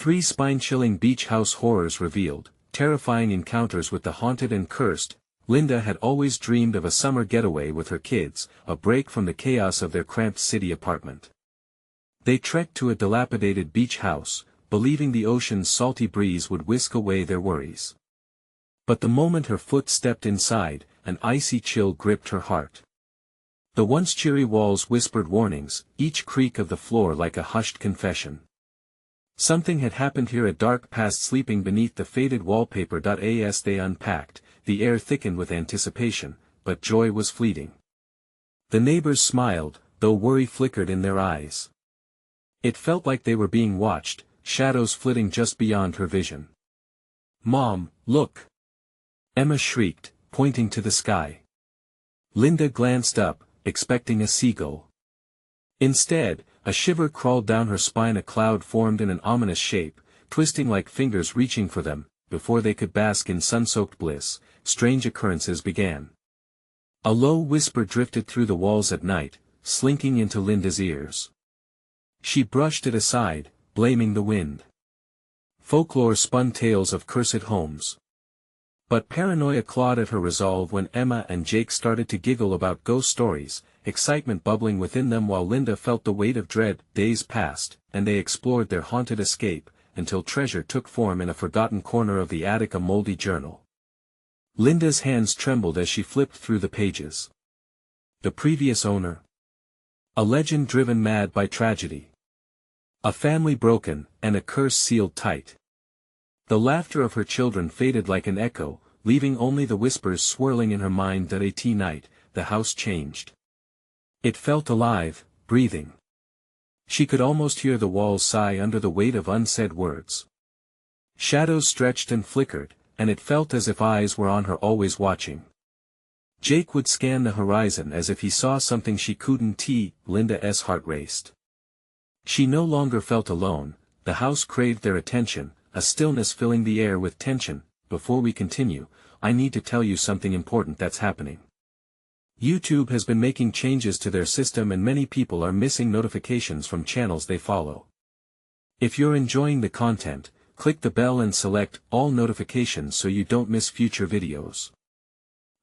3 spine-chilling beach house horrors revealed, terrifying encounters with the haunted and cursed. Linda had always dreamed of a summer getaway with her kids, a break from the chaos of their cramped city apartment. They trekked to a dilapidated beach house, believing the ocean's salty breeze would whisk away their worries. But the moment her foot stepped inside, an icy chill gripped her heart. The once cheery walls whispered warnings, each creak of the floor like a hushed confession. Something had happened here, a dark past sleeping beneath the faded wallpaper. As they unpacked, the air thickened with anticipation, but joy was fleeting. The neighbors smiled, though worry flickered in their eyes. It felt like they were being watched, shadows flitting just beyond her vision. "Mom, look!" Emma shrieked, pointing to the sky. Linda glanced up, expecting a seagull. Instead, a shiver crawled down her spine. A cloud formed in an ominous shape, twisting like fingers reaching for them. Before they could bask in sun-soaked bliss, strange occurrences began. A low whisper drifted through the walls at night, slinking into Linda's ears. She brushed it aside, blaming the wind. Folklore spun tales of cursed homes. But paranoia clawed at her resolve when Emma and Jake started to giggle about ghost stories, excitement bubbling within them while Linda felt the weight of dread. Days passed, and they explored their haunted escape, until treasure took form in a forgotten corner of the attic, a moldy journal. Linda's hands trembled as she flipped through the pages. The previous owner. A legend driven mad by tragedy. A family broken, and a curse sealed tight. The laughter of her children faded like an echo, leaving only the whispers swirling in her mind. At night, the house changed. It felt alive, breathing. She could almost hear the walls sigh under the weight of unsaid words. Shadows stretched and flickered, and it felt as if eyes were on her, always watching. Jake would scan the horizon as if he saw something she couldn't. Linda's heart raced. She no longer felt alone, the house craved their attention, a stillness filling the air with tension. Before we continue, I need to tell you something important that's happening. YouTube has been making changes to their system and many people are missing notifications from channels they follow. If you're enjoying the content, click the bell and select all notifications so you don't miss future videos.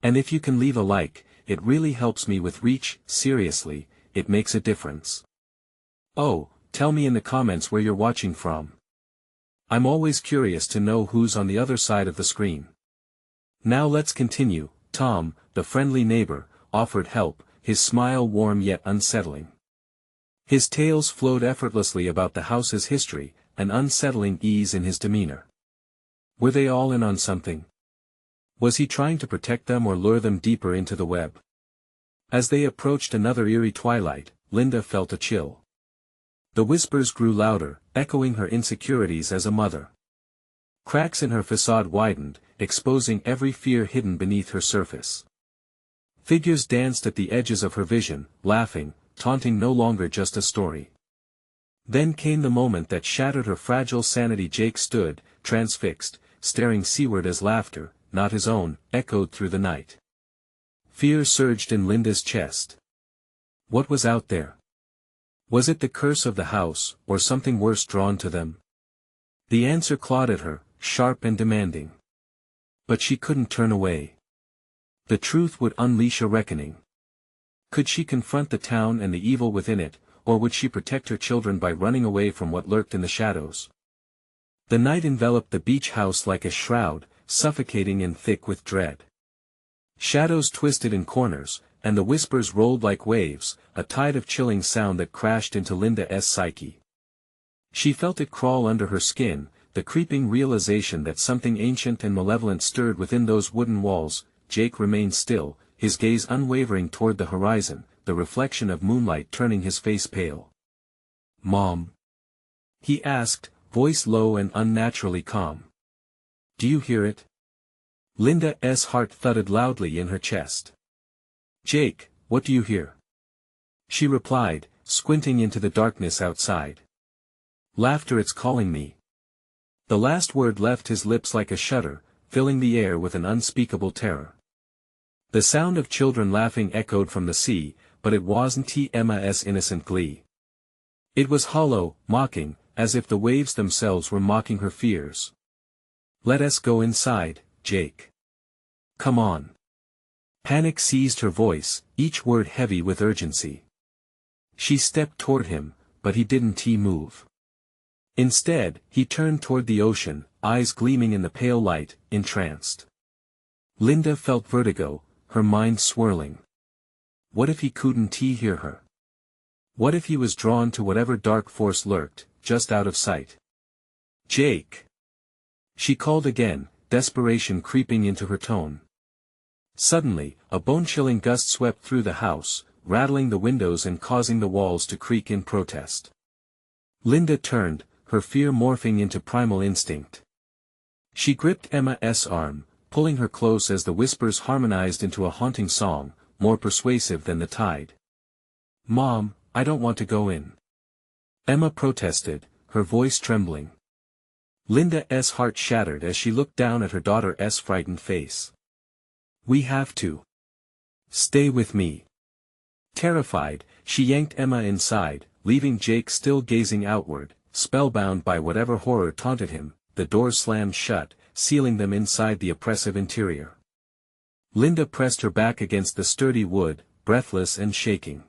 And if you can leave a like, it really helps me with reach. Seriously, it makes a difference. Oh, tell me in the comments where you're watching from. I'm always curious to know who's on the other side of the screen. Now let's continue. Tom, the friendly neighbor, offered help, his smile warm yet unsettling. His tales flowed effortlessly about the house's history, an unsettling ease in his demeanor. Were they all in on something? Was he trying to protect them or lure them deeper into the web? As they approached another eerie twilight, Linda felt a chill. The whispers grew louder, echoing her insecurities as a mother. Cracks in her facade widened, exposing every fear hidden beneath her surface. Figures danced at the edges of her vision, laughing, taunting, no longer just a story. Then came the moment that shattered her fragile sanity. Jake stood, transfixed, staring seaward as laughter, not his own, echoed through the night. Fear surged in Linda's chest. What was out there? Was it the curse of the house, or something worse drawn to them? The answer clawed at her, sharp and demanding. But she couldn't turn away. The truth would unleash a reckoning. Could she confront the town and the evil within it, or would she protect her children by running away from what lurked in the shadows? The night enveloped the beach house like a shroud, suffocating and thick with dread. Shadows twisted in corners, and the whispers rolled like waves, a tide of chilling sound that crashed into Linda's psyche. She felt it crawl under her skin, the creeping realization that something ancient and malevolent stirred within those wooden walls. Jake remained still, his gaze unwavering toward the horizon, the reflection of moonlight turning his face pale. "Mom?" he asked, voice low and unnaturally calm. "Do you hear it?" Linda's heart thudded loudly in her chest. "Jake, what do you hear?" she replied, squinting into the darkness outside. "Laughter, it's calling me." The last word left his lips like a shudder, filling the air with an unspeakable terror. The sound of children laughing echoed from the sea, but it wasn't Emma's innocent glee. It was hollow, mocking, as if the waves themselves were mocking her fears. "Let us go inside, Jake. Come on." Panic seized her voice, each word heavy with urgency. She stepped toward him, but he didn't move. Instead, he turned toward the ocean, eyes gleaming in the pale light, entranced. Linda felt vertigo, her mind swirling. What if he couldn't hear her? What if he was drawn to whatever dark force lurked, just out of sight? "Jake!" She called again, desperation creeping into her tone. Suddenly, a bone-chilling gust swept through the house, rattling the windows and causing the walls to creak in protest. Linda turned, her fear morphing into primal instinct. She gripped Emma's arm, pulling her close as the whispers harmonized into a haunting song, more persuasive than the tide. "Mom, I don't want to go in." Emma protested, her voice trembling. Linda's heart shattered as she looked down at her daughter's frightened face. "We have to. Stay with me." Terrified, she yanked Emma inside, leaving Jake still gazing outward, spellbound by whatever horror taunted him. The doors slammed shut, sealing them inside the oppressive interior. Linda pressed her back against the sturdy wood, breathless and shaking.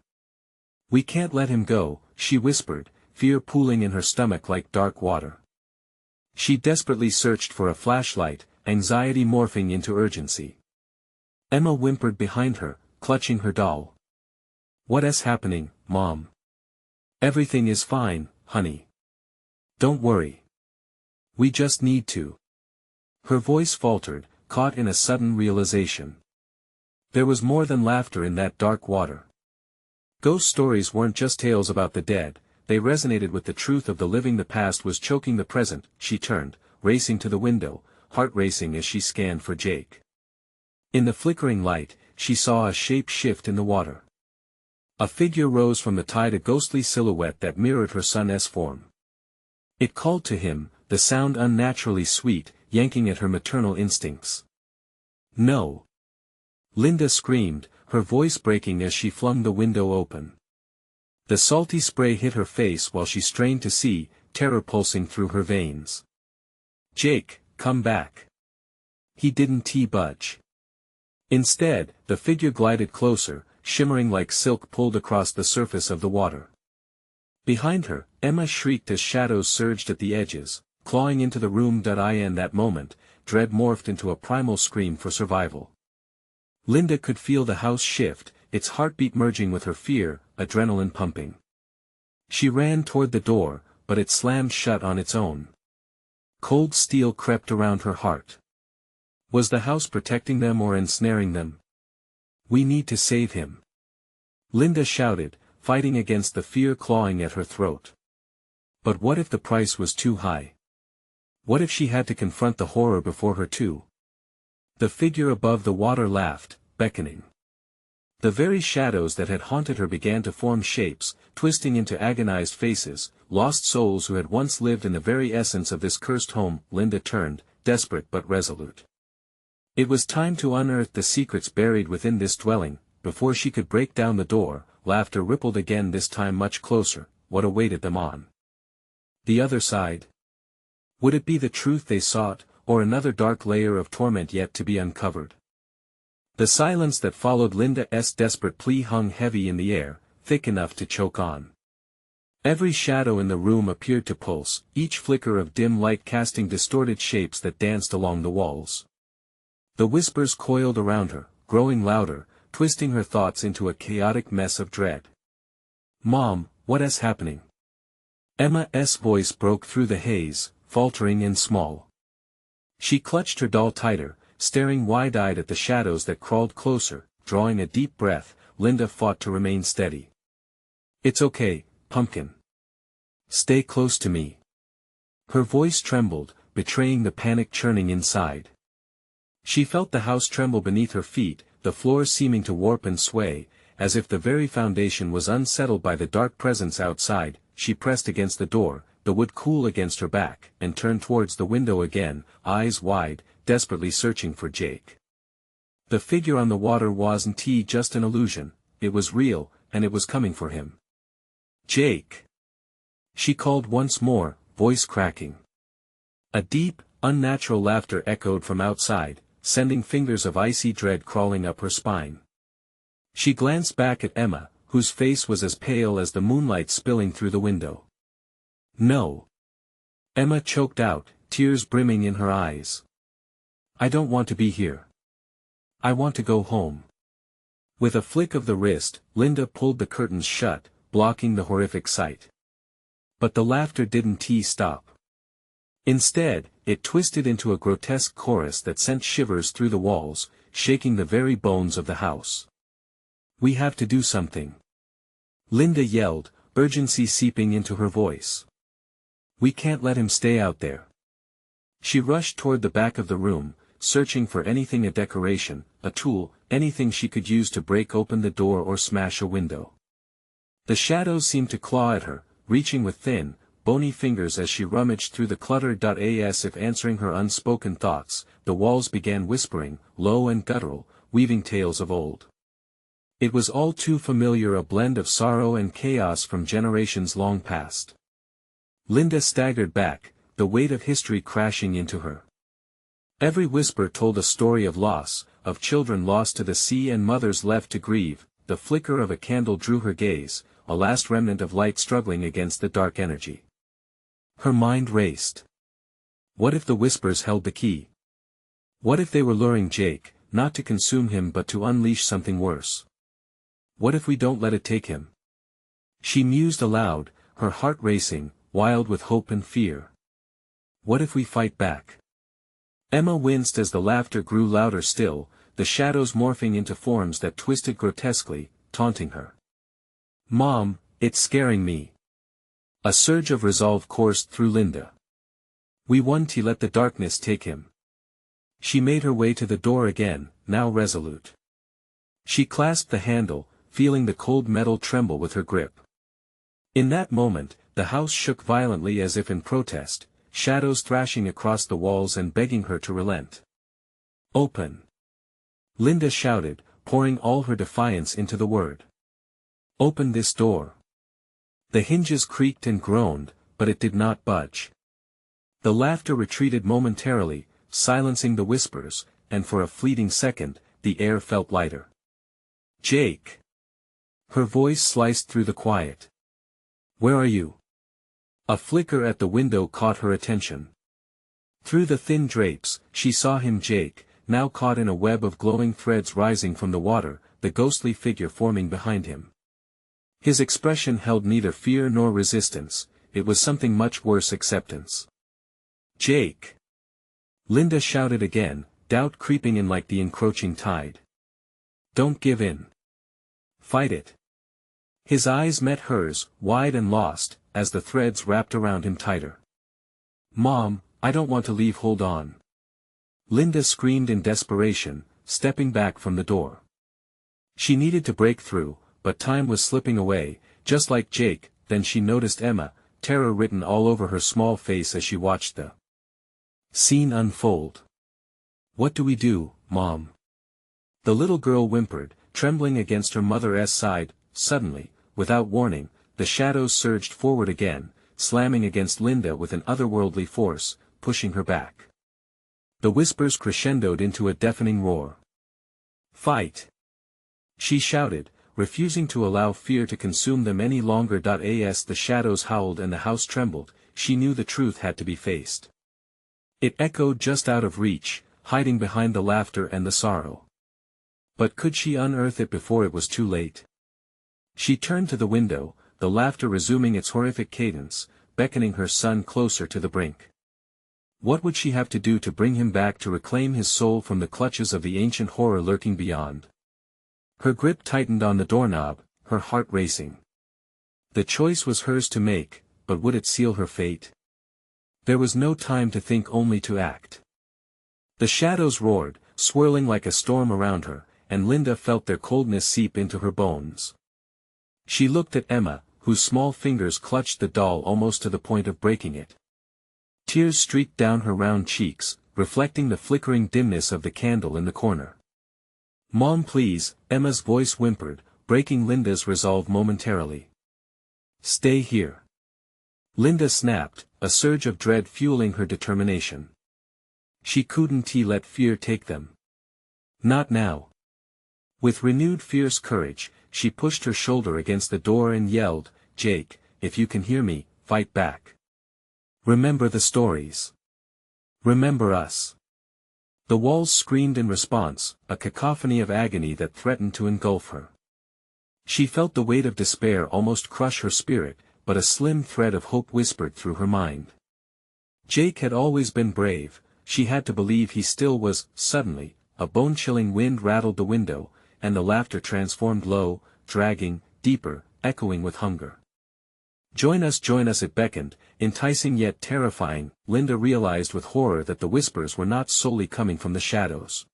"We can't let him go," she whispered, fear pooling in her stomach like dark water. She desperately searched for a flashlight, anxiety morphing into urgency. Emma whimpered behind her, clutching her doll. "What's happening, Mom?" "Everything is fine, honey. Don't worry. We just need to." Her voice faltered, caught in a sudden realization. There was more than laughter in that dark water. Ghost stories weren't just tales about the dead, they resonated with the truth of the living. The past was choking the present. She turned, racing to the window, heart racing as she scanned for Jake. In the flickering light, she saw a shape shift in the water. A figure rose from the tide, a ghostly silhouette that mirrored her son's form. It called to him, the sound unnaturally sweet, yanking at her maternal instincts. "No!" Linda screamed, her voice breaking as she flung the window open. The salty spray hit her face while she strained to see, terror pulsing through her veins. "Jake, come back." He didn't budge. Instead, the figure glided closer, shimmering like silk pulled across the surface of the water. Behind her, Emma shrieked as shadows surged at the edges, clawing into the room. In that moment, dread morphed into a primal scream for survival. Linda could feel the house shift, its heartbeat merging with her fear, adrenaline pumping. She ran toward the door, but it slammed shut on its own. Cold steel crept around her heart. Was the house protecting them or ensnaring them? "We need to save him," Linda shouted, fighting against the fear clawing at her throat. But what if the price was too high? What if she had to confront the horror before her too? The figure above the water laughed, beckoning. The very shadows that had haunted her began to form shapes, twisting into agonized faces, lost souls who had once lived in the very essence of this cursed home. Linda turned, desperate but resolute. It was time to unearth the secrets buried within this dwelling. Before she could break down the door, laughter rippled again, this time much closer. What awaited them on the other side? Would it be the truth they sought, or another dark layer of torment yet to be uncovered? The silence that followed Linda's desperate plea hung heavy in the air, thick enough to choke on. Every shadow in the room appeared to pulse, each flicker of dim light casting distorted shapes that danced along the walls. The whispers coiled around her, growing louder, twisting her thoughts into a chaotic mess of dread. "Mom, what's happening?" Emma's voice broke through the haze, faltering and small. She clutched her doll tighter, staring wide-eyed at the shadows that crawled closer. Drawing a deep breath, Linda fought to remain steady. "It's okay, Pumpkin. Stay close to me." Her voice trembled, betraying the panic churning inside. She felt the house tremble beneath her feet, the floor seeming to warp and sway, as if the very foundation was unsettled by the dark presence outside. She pressed against the door, the wood cool against her back, and turned towards the window again, eyes wide, desperately searching for Jake. The figure on the water wasn't just an illusion, it was real, and it was coming for him. "Jake!" She called once more, voice cracking. A deep, unnatural laughter echoed from outside, sending fingers of icy dread crawling up her spine. She glanced back at Emma, whose face was as pale as the moonlight spilling through the window. "No." Emma choked out, tears brimming in her eyes. "I don't want to be here. I want to go home." With a flick of the wrist, Linda pulled the curtains shut, blocking the horrific sight. But the laughter didn't stop. Instead, it twisted into a grotesque chorus that sent shivers through the walls, shaking the very bones of the house. "We have to do something," Linda yelled, urgency seeping into her voice. "We can't let him stay out there." She rushed toward the back of the room, searching for anything, a decoration, a tool, anything she could use to break open the door or smash a window. The shadows seemed to claw at her, reaching with thin, bony fingers as she rummaged through the clutter. As if answering her unspoken thoughts, the walls began whispering, low and guttural, weaving tales of old. It was all too familiar, a blend of sorrow and chaos from generations long past. Linda staggered back, the weight of history crashing into her. Every whisper told a story of loss, of children lost to the sea and mothers left to grieve. The flicker of a candle drew her gaze, a last remnant of light struggling against the dark energy. Her mind raced. What if the whispers held the key? What if they were luring Jake, not to consume him but to unleash something worse? What if we don't let it take him? She mused aloud, her heart racing, wild with hope and fear. What if we fight back? Emma winced as the laughter grew louder still, the shadows morphing into forms that twisted grotesquely, taunting her. "Mom, it's scaring me." A surge of resolve coursed through Linda. "We won't let the darkness take him." She made her way to the door again, now resolute. She clasped the handle, feeling the cold metal tremble with her grip. In that moment, the house shook violently as if in protest, shadows thrashing across the walls and begging her to relent. "Open!" Linda shouted, pouring all her defiance into the word. "Open this door!" The hinges creaked and groaned, but it did not budge. The laughter retreated momentarily, silencing the whispers, and for a fleeting second, the air felt lighter. "Jake!" Her voice sliced through the quiet. "Where are you?" A flicker at the window caught her attention. Through the thin drapes, she saw him, Jake, now caught in a web of glowing threads rising from the water, the ghostly figure forming behind him. His expression held neither fear nor resistance, it was something much worse, acceptance. "Jake!" Linda shouted again, doubt creeping in like the encroaching tide. "Don't give in. Fight it." His eyes met hers, wide and lost, as the threads wrapped around him tighter. "Mom, I don't want to leave, hold on." Linda screamed in desperation, stepping back from the door. She needed to break through, but time was slipping away, just like Jake. Then she noticed Emma, terror written all over her small face as she watched the scene unfold. "What do we do, Mom?" The little girl whimpered, trembling against her mother's side. Suddenly, without warning, the shadows surged forward again, slamming against Linda with an otherworldly force, pushing her back. The whispers crescendoed into a deafening roar. "Fight!" she shouted, refusing to allow fear to consume them any longer. As the shadows howled and the house trembled, she knew the truth had to be faced. It echoed just out of reach, hiding behind the laughter and the sorrow. But could she unearth it before it was too late? She turned to the window, the laughter resuming its horrific cadence, beckoning her son closer to the brink. What would she have to do to bring him back, to reclaim his soul from the clutches of the ancient horror lurking beyond? Her grip tightened on the doorknob, her heart racing. The choice was hers to make, but would it seal her fate? There was no time to think, only to act. The shadows roared, swirling like a storm around her, and Linda felt their coldness seep into her bones. She looked at Emma, whose small fingers clutched the doll almost to the point of breaking it. Tears streaked down her round cheeks, reflecting the flickering dimness of the candle in the corner. "Mom, please," Emma's voice whimpered, breaking Linda's resolve momentarily. "Stay here. Linda snapped, a surge of dread fueling her determination. She couldn't let fear take them. Not now. With renewed fierce courage, she pushed her shoulder against the door and yelled, "Jake, if you can hear me, fight back. Remember the stories. Remember us." The walls screamed in response, a cacophony of agony that threatened to engulf her. She felt the weight of despair almost crush her spirit, but a slim thread of hope whispered through her mind. Jake had always been brave, she had to believe he still was. Suddenly, a bone-chilling wind rattled the window, and the laughter transformed low, dragging, deeper, echoing with hunger. Join us, it beckoned, enticing yet terrifying. Linda realized with horror that the whispers were not solely coming from the shadows.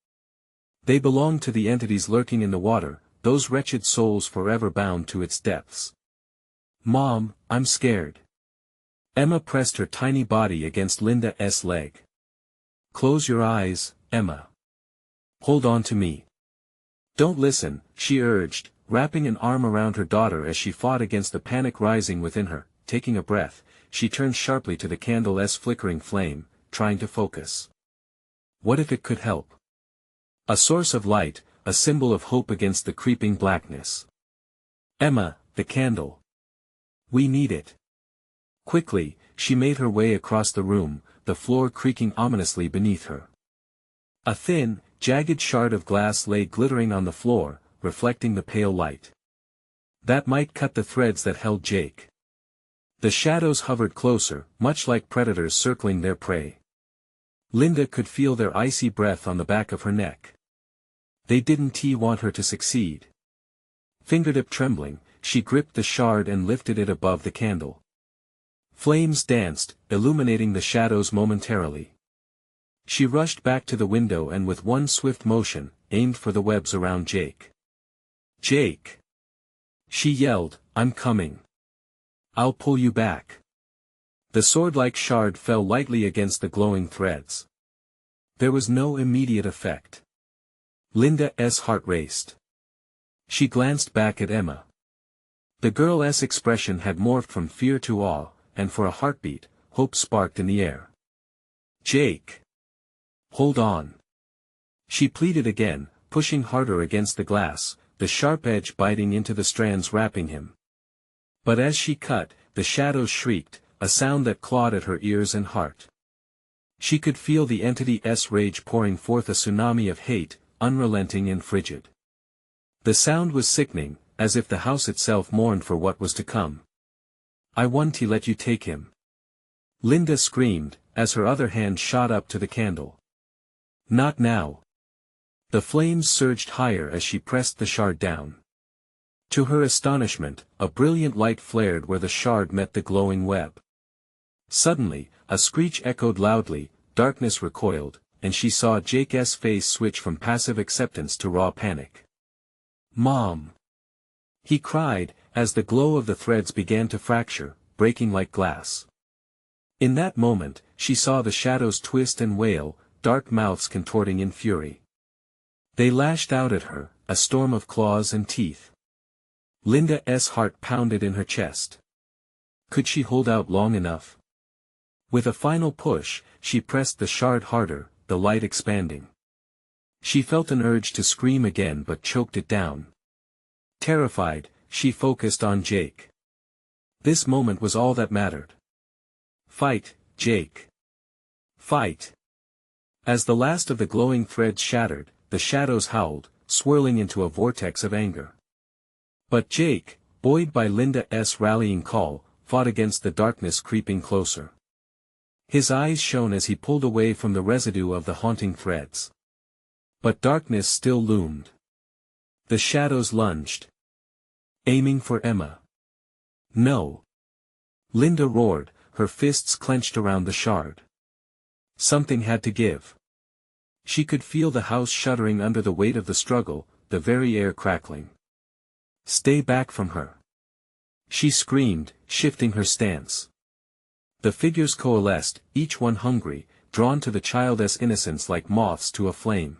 They belonged to the entities lurking in the water, those wretched souls forever bound to its depths. "Mom, I'm scared." Emma pressed her tiny body against Linda's leg. "Close your eyes, Emma. Hold on to me. Don't listen," she urged, wrapping an arm around her daughter as she fought against the panic rising within her. Taking a breath, she turned sharply to the candle's flickering flame, trying to focus. What if it could help? A source of light, a symbol of hope against the creeping blackness. "Emma, the candle. We need it." Quickly, she made her way across the room, the floor creaking ominously beneath her. A thin, jagged shard of glass lay glittering on the floor, reflecting the pale light. That might cut the threads that held Jake. The shadows hovered closer, much like predators circling their prey. Linda could feel their icy breath on the back of her neck. They didn't want her to succeed. Fingertip trembling, she gripped the shard and lifted it above the candle. Flames danced, illuminating the shadows momentarily. She rushed back to the window and with one swift motion, aimed for the webs around Jake. "Jake!" she yelled, "I'm coming. I'll pull you back." The sword-like shard fell lightly against the glowing threads. There was no immediate effect. Linda's heart raced. She glanced back at Emma. The girl's expression had morphed from fear to awe, and for a heartbeat, hope sparked in the air. "Jake! Hold on." She pleaded again, pushing harder against the glass, the sharp edge biting into the strands wrapping him. But as she cut, the shadows shrieked, a sound that clawed at her ears and heart. She could feel the entity's rage pouring forth a tsunami of hate, unrelenting and frigid. The sound was sickening, as if the house itself mourned for what was to come. "I want to let you take him." Linda screamed, as her other hand shot up to the candle. "Not now." The flames surged higher as she pressed the shard down. To her astonishment, a brilliant light flared where the shard met the glowing web. Suddenly, a screech echoed loudly, darkness recoiled, and she saw Jake's face switch from passive acceptance to raw panic. "Mom!" he cried, as the glow of the threads began to fracture, breaking like glass. In that moment, she saw the shadows twist and wail, dark mouths contorting in fury. They lashed out at her, a storm of claws and teeth. Linda's heart pounded in her chest. Could she hold out long enough? With a final push, she pressed the shard harder, the light expanding. She felt an urge to scream again but choked it down. Terrified, she focused on Jake. This moment was all that mattered. "Fight, Jake. Fight." As the last of the glowing threads shattered, the shadows howled, swirling into a vortex of anger. But Jake, buoyed by Linda's rallying call, fought against the darkness creeping closer. His eyes shone as he pulled away from the residue of the haunting threads. But darkness still loomed. The shadows lunged. Aiming for Emma. "No!" Linda roared, her fists clenched around the shard. Something had to give. She could feel the house shuddering under the weight of the struggle, the very air crackling. "Stay back from her!" she screamed, shifting her stance. The figures coalesced, each one hungry, drawn to the child's innocence like moths to a flame.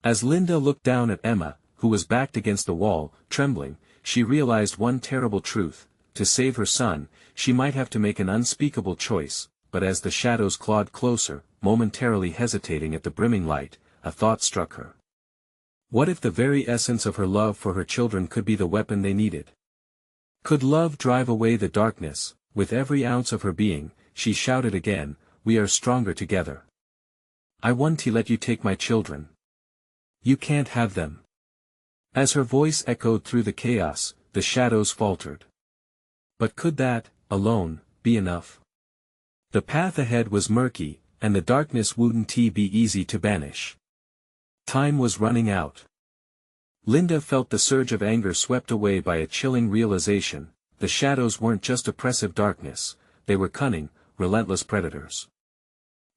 As Linda looked down at Emma, who was backed against the wall, trembling, she realized one terrible truth: to save her son, she might have to make an unspeakable choice, but as the shadows clawed closer, momentarily hesitating at the brimming light, a thought struck her. What if the very essence of her love for her children could be the weapon they needed? Could love drive away the darkness? With every ounce of her being, she shouted again, "We are stronger together. I want to let you take my children. You can't have them." As her voice echoed through the chaos, the shadows faltered. But could that, alone, be enough? The path ahead was murky, and the darkness wouldn't be easy to banish. Time was running out. Linda felt the surge of anger swept away by a chilling realization: the shadows weren't just oppressive darkness, they were cunning, relentless predators.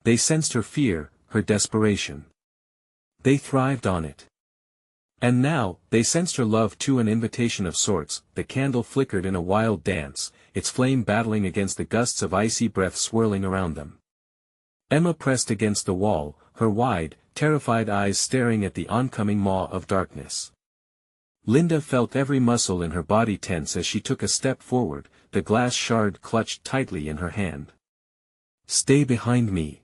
They sensed her fear, her desperation. They thrived on it. And now, they sensed her love too, an invitation of sorts. The candle flickered in a wild dance, its flame battling against the gusts of icy breath swirling around them. Emma pressed against the wall, her wide, terrified eyes staring at the oncoming maw of darkness. Linda felt every muscle in her body tense as she took a step forward, the glass shard clutched tightly in her hand. "Stay behind me,"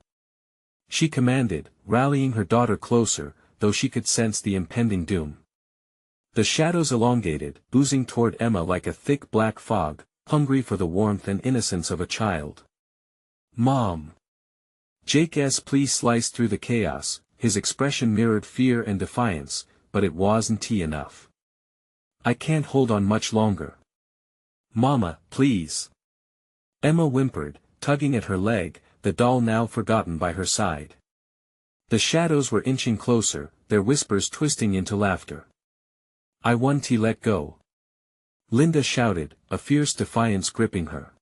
she commanded, rallying her daughter closer, though she could sense the impending doom. The shadows elongated, oozing toward Emma like a thick black fog, hungry for the warmth and innocence of a child. "Mom!" Jake's plea sliced through the chaos, his expression mirrored fear and defiance, but it wasn't enough. "I can't hold on much longer. Mama, please." Emma whimpered, tugging at her leg, the doll now forgotten by her side. The shadows were inching closer, their whispers twisting into laughter. "I want to let go," Linda shouted, a fierce defiance gripping her.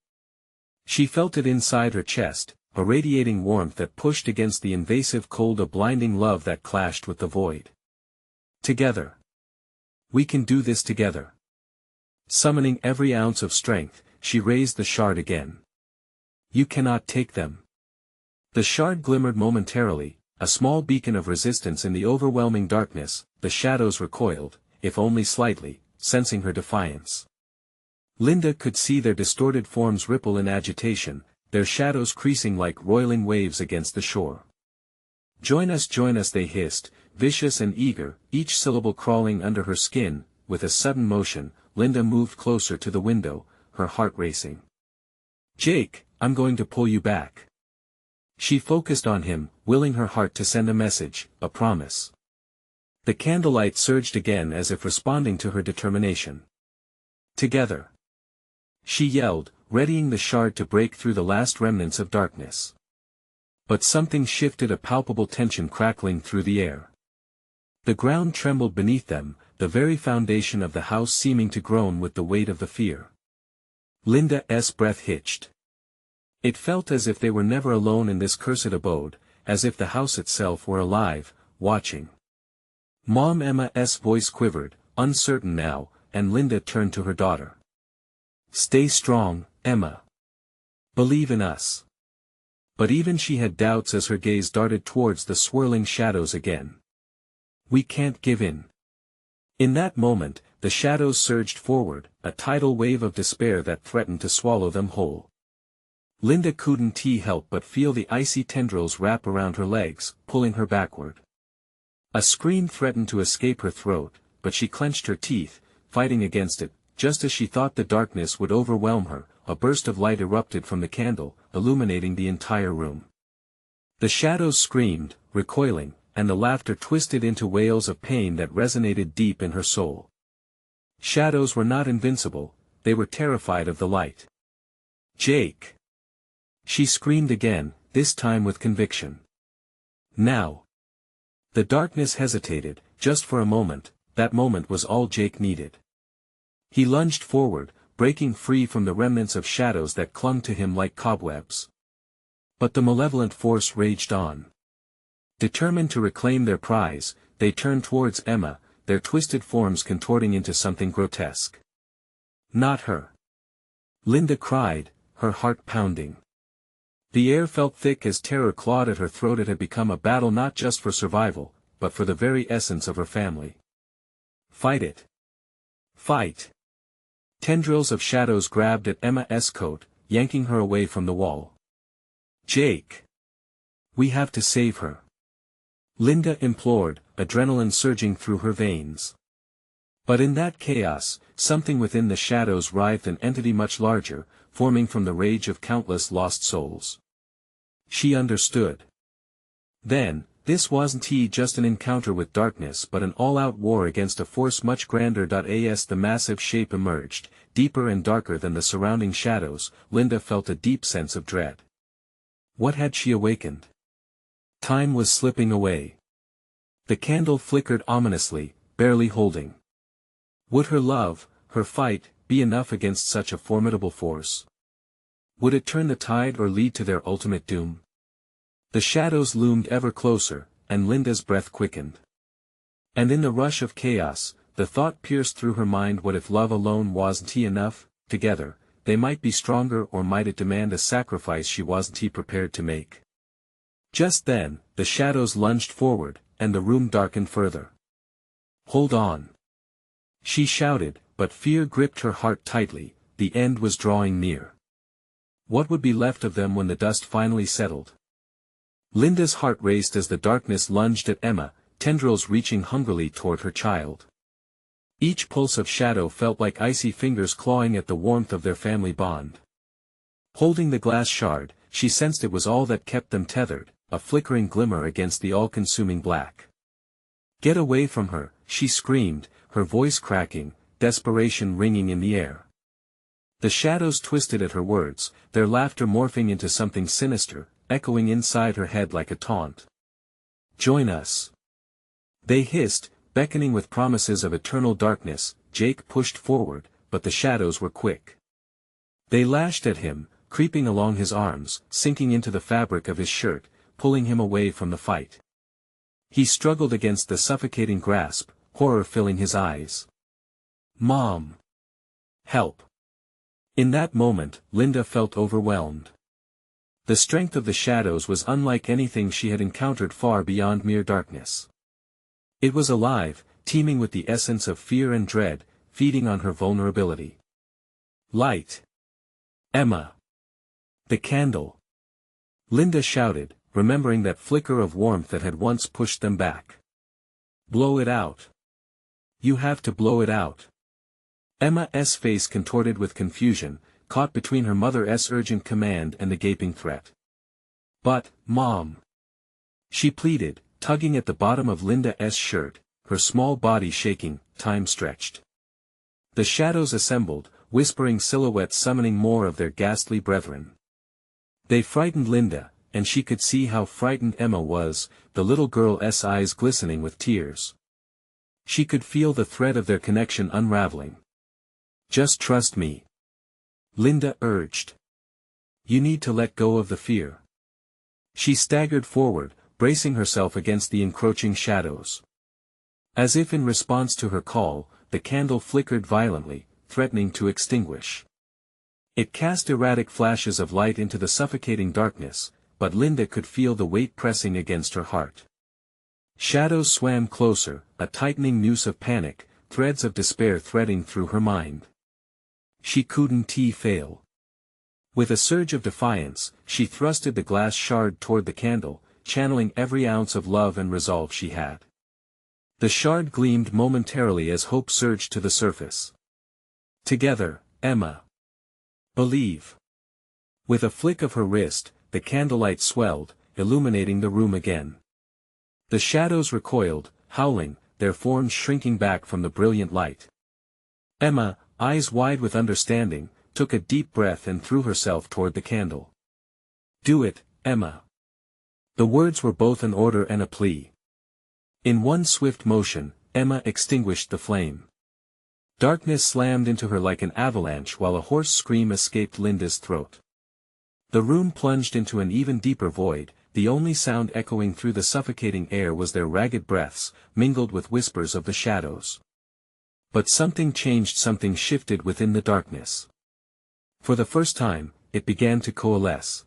She felt it inside her chest, a radiating warmth that pushed against the invasive cold, a blinding love that clashed with the void. "Together. We can do this together." Summoning every ounce of strength, she raised the shard again. "You cannot take them." The shard glimmered momentarily, a small beacon of resistance in the overwhelming darkness. The shadows recoiled, if only slightly, sensing her defiance. Linda could see their distorted forms ripple in agitation, their shadows creasing like roiling waves against the shore. Join us," they hissed, vicious and eager, each syllable crawling under her skin. With a sudden motion, Linda moved closer to the window, her heart racing. "Jake, I'm going to pull you back." She focused on him, willing her heart to send a message, a promise. The candlelight surged again as if responding to her determination. "Together," she yelled, readying the shard to break through the last remnants of darkness. But something shifted, a palpable tension crackling through the air. The ground trembled beneath them, the very foundation of the house seeming to groan with the weight of the fear. Linda's breath hitched. It felt as if they were never alone in this cursed abode, as if the house itself were alive, watching. "Mom!" Emma's voice quivered, uncertain now, and Linda turned to her daughter. "Stay strong, Emma. Believe in us." But even she had doubts as her gaze darted towards the swirling shadows again. "We can't give in." In that moment, the shadows surged forward, a tidal wave of despair that threatened to swallow them whole. Linda couldn't help but feel the icy tendrils wrap around her legs, pulling her backward. A scream threatened to escape her throat, but she clenched her teeth, fighting against it. Just as she thought the darkness would overwhelm her, a burst of light erupted from the candle, illuminating the entire room. The shadows screamed, recoiling, and the laughter twisted into wails of pain that resonated deep in her soul. Shadows were not invincible, they were terrified of the light. "Jake!" she screamed again, this time with conviction. "Now!" The darkness hesitated, just for a moment. That moment was all Jake needed. He lunged forward, breaking free from the remnants of shadows that clung to him like cobwebs. But the malevolent force raged on. Determined to reclaim their prize, they turned towards Emma, their twisted forms contorting into something grotesque. "Not her!" Linda cried, her heart pounding. The air felt thick as terror clawed at her throat. It had become a battle not just for survival, but for the very essence of her family. "Fight it! Fight! Tendrils of shadows grabbed at Emma's coat, yanking her away from the wall. "Jake! We have to save her!" Linda implored, adrenaline surging through her veins. But in that chaos, something within the shadows writhed, an entity much larger, forming from the rage of countless lost souls. She understood. Then, this wasn't just an encounter with darkness but an all-out war against a force much grander. As the massive shape emerged, deeper and darker than the surrounding shadows, Linda felt a deep sense of dread. What had she awakened? Time was slipping away. The candle flickered ominously, barely holding. Would her love, her fight, be enough against such a formidable force? Would it turn the tide or lead to their ultimate doom? The shadows loomed ever closer, and Linda's breath quickened. And in the rush of chaos, the thought pierced through her mind: what if love alone wasn't enough? Together, they might be stronger, or might it demand a sacrifice she wasn't prepared to make? Just then, the shadows lunged forward, and the room darkened further. "Hold on!" she shouted, but fear gripped her heart tightly. The end was drawing near. What would be left of them when the dust finally settled? Linda's heart raced as the darkness lunged at Emma, tendrils reaching hungrily toward her child. Each pulse of shadow felt like icy fingers clawing at the warmth of their family bond. Holding the glass shard, she sensed it was all that kept them tethered, a flickering glimmer against the all-consuming black. "Get away from her!" she screamed, her voice cracking, desperation ringing in the air. The shadows twisted at her words, their laughter morphing into something sinister, echoing inside her head like a taunt. "Join us!" they hissed, beckoning with promises of eternal darkness. Jake pushed forward, but the shadows were quick. They lashed at him, creeping along his arms, sinking into the fabric of his shirt, pulling him away from the fight. He struggled against the suffocating grasp, horror filling his eyes. "Mom! Help!" In that moment, Linda felt overwhelmed. The strength of the shadows was unlike anything she had encountered, far beyond mere darkness. It was alive, teeming with the essence of fear and dread, feeding on her vulnerability. "Light! Emma! The candle!" Linda shouted, remembering that flicker of warmth that had once pushed them back. "Blow it out! You have to blow it out!" Emma's face contorted with confusion, caught between her mother's urgent command and the gaping threat. "But, Mom!" she pleaded, tugging at the bottom of Linda's shirt, her small body shaking, time stretched. The shadows assembled, whispering silhouettes summoning more of their ghastly brethren. They frightened Linda, and she could see how frightened Emma was, the little girl's eyes glistening with tears. She could feel the thread of their connection unraveling. "Just trust me," Linda urged. "You need to let go of the fear." She staggered forward, bracing herself against the encroaching shadows. As if in response to her call, the candle flickered violently, threatening to extinguish. It cast erratic flashes of light into the suffocating darkness, but Linda could feel the weight pressing against her heart. Shadows swam closer, a tightening noose of panic, threads of despair threading through her mind. She couldn't fail. With a surge of defiance, she thrusted the glass shard toward the candle, channeling every ounce of love and resolve she had. The shard gleamed momentarily as hope surged to the surface. "Together, Emma. Believe." With a flick of her wrist, the candlelight swelled, illuminating the room again. The shadows recoiled, howling, their forms shrinking back from the brilliant light. Emma, eyes wide with understanding, took a deep breath and threw herself toward the candle. "Do it, Emma." The words were both an order and a plea. In one swift motion, Emma extinguished the flame. Darkness slammed into her like an avalanche while a hoarse scream escaped Linda's throat. The room plunged into an even deeper void, the only sound echoing through the suffocating air was their ragged breaths, mingled with whispers of the shadows. But something changed, something shifted within the darkness. For the first time, it began to coalesce.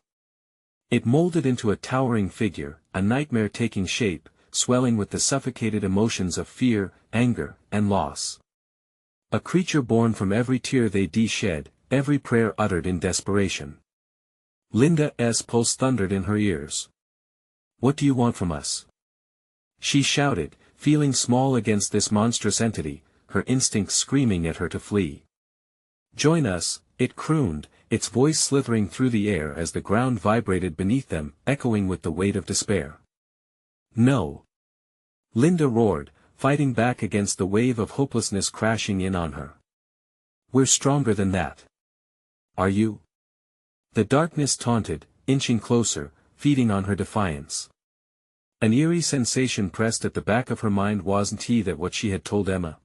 It molded into a towering figure, a nightmare taking shape, swelling with the suffocated emotions of fear, anger, and loss. A creature born from every tear they shed, every prayer uttered in desperation. Linda's pulse thundered in her ears. "What do you want from us?" she shouted, feeling small against this monstrous entity, her instincts screaming at her to flee. "Join us," it crooned, its voice slithering through the air as the ground vibrated beneath them, echoing with the weight of despair. "No!" Linda roared, fighting back against the wave of hopelessness crashing in on her. "We're stronger than that." "Are you?" The darkness taunted, inching closer, feeding on her defiance. An eerie sensation pressed at the back of her mind. Wasn't he that what she had told Emma?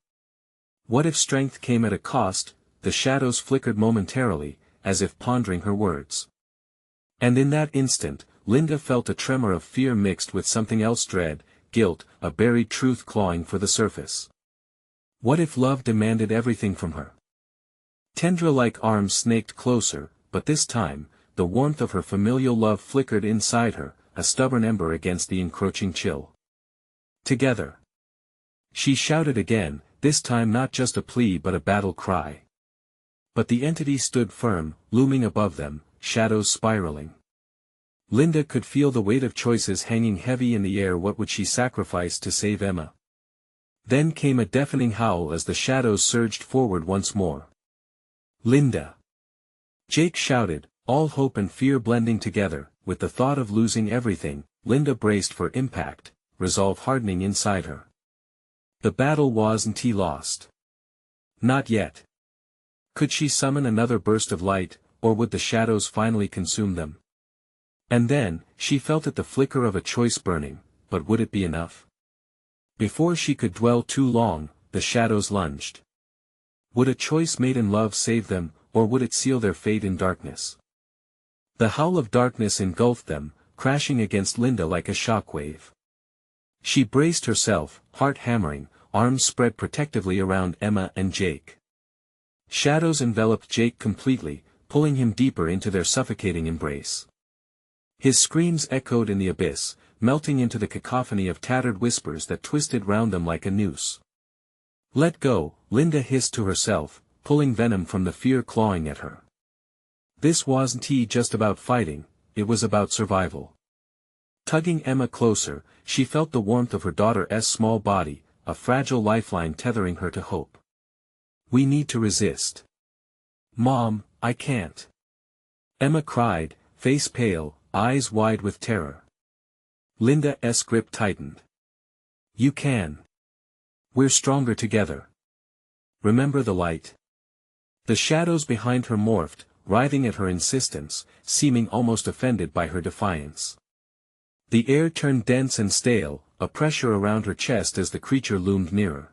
What if strength came at a cost? The shadows flickered momentarily, as if pondering her words. And in that instant, Linda felt a tremor of fear mixed with something else, dread, guilt, a buried truth clawing for the surface. What if love demanded everything from her? Tendril-like arms snaked closer, but this time, the warmth of her familial love flickered inside her, a stubborn ember against the encroaching chill. "Together!" she shouted again, this time not just a plea but a battle cry. But the entity stood firm, looming above them, shadows spiraling. Linda could feel the weight of choices hanging heavy in the air. What would she sacrifice to save Emma? Then came a deafening howl as the shadows surged forward once more. "Linda!" Jake shouted, all hope and fear blending together. With the thought of losing everything, Linda braced for impact, resolve hardening inside her. The battle wasn't lost. Not yet. Could she summon another burst of light, or would the shadows finally consume them? And then, she felt it, the flicker of a choice burning, but would it be enough? Before she could dwell too long, the shadows lunged. Would a choice made in love save them, or would it seal their fate in darkness? The howl of darkness engulfed them, crashing against Linda like a shockwave. She braced herself, heart hammering, arms spread protectively around Emma and Jake. Shadows enveloped Jake completely, pulling him deeper into their suffocating embrace. His screams echoed in the abyss, melting into the cacophony of tattered whispers that twisted round them like a noose. "Let go," Linda hissed to herself, pulling venom from the fear clawing at her. This wasn't just about fighting, it was about survival. Tugging Emma closer, she felt the warmth of her daughter's small body, a fragile lifeline tethering her to hope. "We need to resist." "Mom, I can't." Emma cried, face pale, eyes wide with terror. Linda's grip tightened. "You can. We're stronger together. Remember the light." The shadows behind her morphed, writhing at her insistence, seeming almost offended by her defiance. The air turned dense and stale, a pressure around her chest as the creature loomed nearer.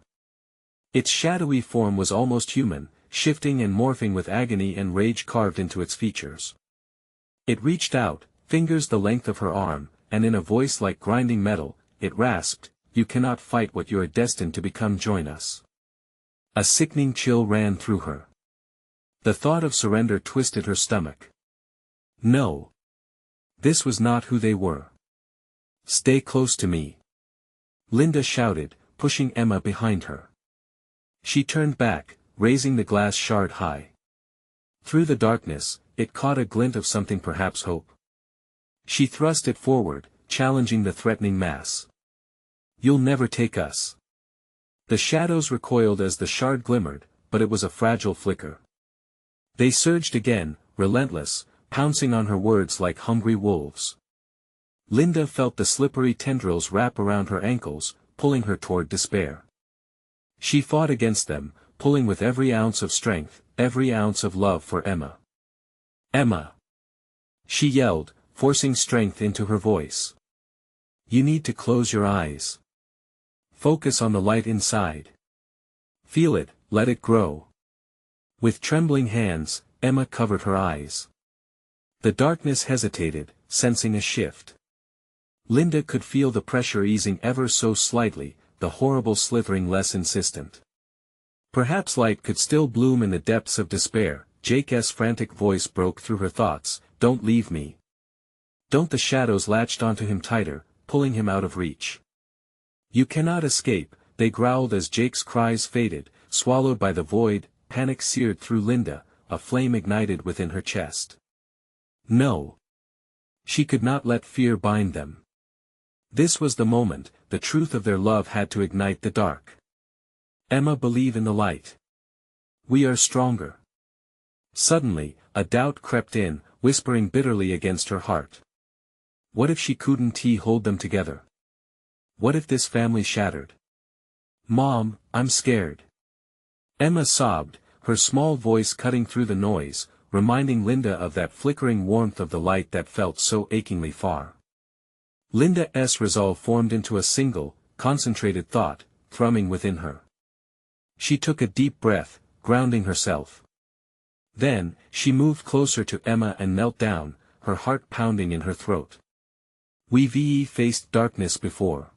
Its shadowy form was almost human, shifting and morphing with agony and rage carved into its features. It reached out, fingers the length of her arm, and in a voice like grinding metal, it rasped, "You cannot fight what you are destined to become. Join us." A sickening chill ran through her. The thought of surrender twisted her stomach. No. This was not who they were. "Stay close to me," Linda shouted, pushing Emma behind her. She turned back, raising the glass shard high. Through the darkness, it caught a glint of something, perhaps hope. She thrust it forward, challenging the threatening mass. "You'll never take us." The shadows recoiled as the shard glimmered, but it was a fragile flicker. They surged again, relentless, pouncing on her words like hungry wolves. Linda felt the slippery tendrils wrap around her ankles, pulling her toward despair. She fought against them, pulling with every ounce of strength, every ounce of love for Emma. "Emma!" she yelled, forcing strength into her voice. "You need to close your eyes. Focus on the light inside. Feel it, let it grow." With trembling hands, Emma covered her eyes. The darkness hesitated, sensing a shift. Linda could feel the pressure easing ever so slightly, the horrible slithering less insistent. Perhaps light could still bloom in the depths of despair. Jake's frantic voice broke through her thoughts, "Don't leave me. Don't." The shadows latched onto him tighter, pulling him out of reach. "You cannot escape," they growled as Jake's cries faded, swallowed by the void, panic seared through Linda, a flame ignited within her chest. No. She could not let fear bind them. This was the moment, the truth of their love had to ignite the dark. Emma, believe in the light. We are stronger. Suddenly, a doubt crept in, whispering bitterly against her heart. What if she couldn't hold them together? What if this family shattered? Mom, I'm scared. Emma sobbed, her small voice cutting through the noise, reminding Linda of that flickering warmth of the light that felt so achingly far. Linda's resolve formed into a single, concentrated thought, thrumming within her. She took a deep breath, grounding herself. Then, she moved closer to Emma and knelt down, her heart pounding in her throat. We've faced darkness before.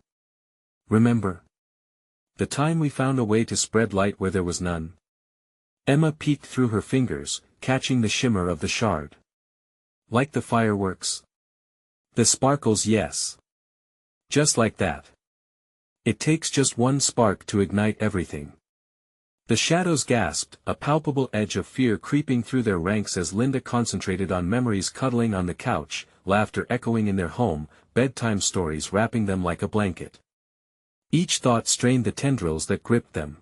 Remember? The time we found a way to spread light where there was none. Emma peeked through her fingers, catching the shimmer of the shard. Like the fireworks? The sparkles, yes. Just like that. It takes just one spark to ignite everything. The shadows gasped, a palpable edge of fear creeping through their ranks as Linda concentrated on memories cuddling on the couch, laughter echoing in their home, bedtime stories wrapping them like a blanket. Each thought strained the tendrils that gripped them.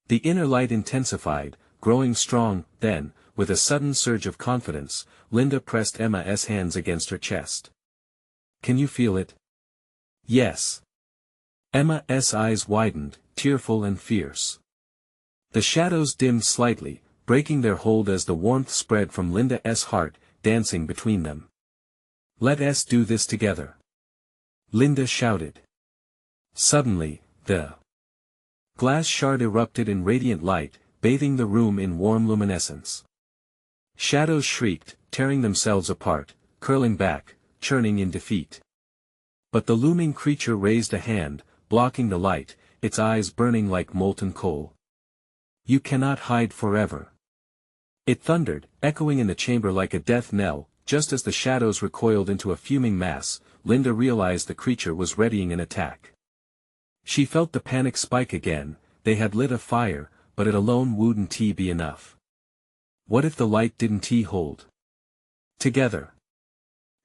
The inner light intensified, growing strong, then, with a sudden surge of confidence, Linda pressed Emma's hands against her chest. Can you feel it? Yes. Emma's eyes widened, tearful and fierce. The shadows dimmed slightly, breaking their hold as the warmth spread from Linda's heart, dancing between them. Let us do this together. Linda shouted. Suddenly, the glass shard erupted in radiant light, bathing the room in warm luminescence. Shadows shrieked, tearing themselves apart, curling back, churning in defeat. But the looming creature raised a hand, blocking the light, its eyes burning like molten coal. You cannot hide forever. It thundered, echoing in the chamber like a death knell. Just as the shadows recoiled into a fuming mass, Linda realized the creature was readying an attack. She felt the panic spike again. They had lit a fire, but it alone wouldn't be enough. What if the light didn't hold? Together.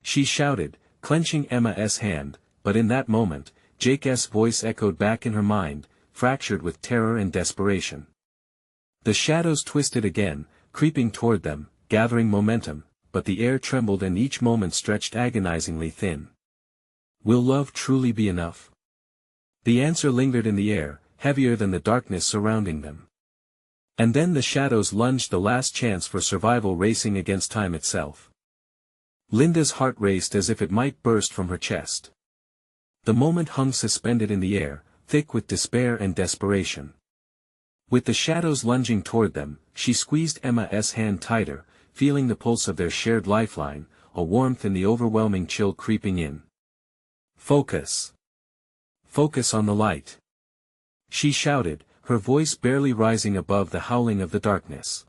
She shouted, clenching Emma's hand, but in that moment, Jake's voice echoed back in her mind, fractured with terror and desperation. The shadows twisted again, creeping toward them, gathering momentum, but the air trembled and each moment stretched agonizingly thin. Will love truly be enough? The answer lingered in the air, heavier than the darkness surrounding them. And then the shadows lunged, the last chance for survival racing against time itself. Linda's heart raced as if it might burst from her chest. The moment hung suspended in the air, thick with despair and desperation. With the shadows lunging toward them, she squeezed Emma's hand tighter, feeling the pulse of their shared lifeline, a warmth in the overwhelming chill creeping in. Focus. Focus on the light. She shouted, her voice barely rising above the howling of the darkness.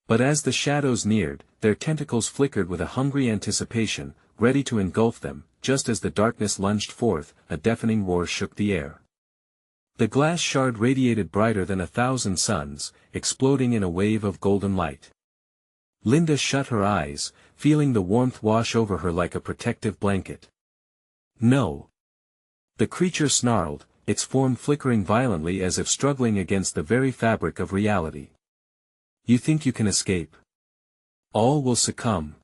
But as the shadows neared, their tentacles flickered with a hungry anticipation, ready to engulf them. Just as the darkness lunged forth, a deafening roar shook the air. The glass shard radiated brighter than 1,000 suns, exploding in a wave of golden light. Linda shut her eyes, feeling the warmth wash over her like a protective blanket. No. The creature snarled, its form flickering violently as if struggling against the very fabric of reality. You think you can escape? All will succumb.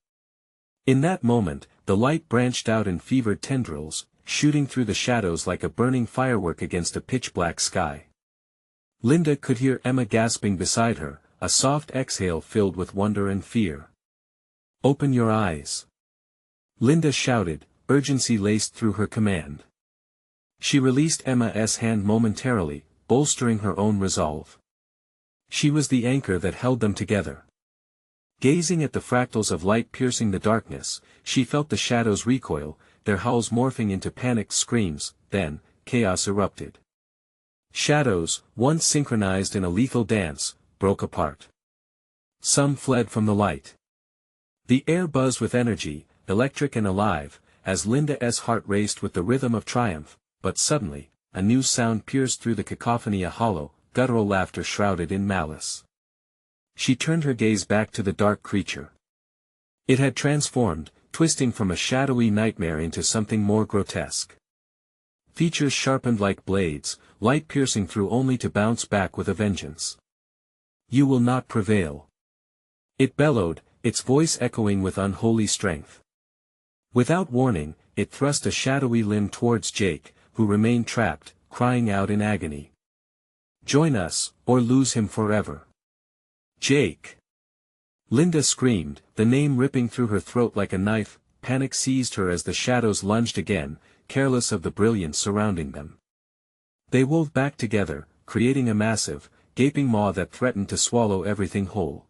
In that moment, the light branched out in fevered tendrils, shooting through the shadows like a burning firework against a pitch-black sky. Linda could hear Emma gasping beside her, a soft exhale filled with wonder and fear. Open your eyes. Linda shouted, urgency laced through her command. She released Emma's hand momentarily, bolstering her own resolve. She was the anchor that held them together. Gazing at the fractals of light piercing the darkness, she felt the shadows recoil, their howls morphing into panicked screams. Then, chaos erupted. Shadows, once synchronized in a lethal dance, broke apart. Some fled from the light. The air buzzed with energy, electric and alive, as Linda's heart raced with the rhythm of triumph, but suddenly, a new sound pierced through the cacophony, a hollow, guttural laughter shrouded in malice. She turned her gaze back to the dark creature. It had transformed, twisting from a shadowy nightmare into something more grotesque. Features sharpened like blades, light piercing through only to bounce back with a vengeance. "You will not prevail," it bellowed, its voice echoing with unholy strength. Without warning, it thrust a shadowy limb towards Jake, who remained trapped, crying out in agony. "Join us, or lose him forever." "Jake!" Linda screamed, the name ripping through her throat like a knife. Panic seized her as the shadows lunged again, careless of the brilliance surrounding them. They wove back together, creating a massive, gaping maw that threatened to swallow everything whole.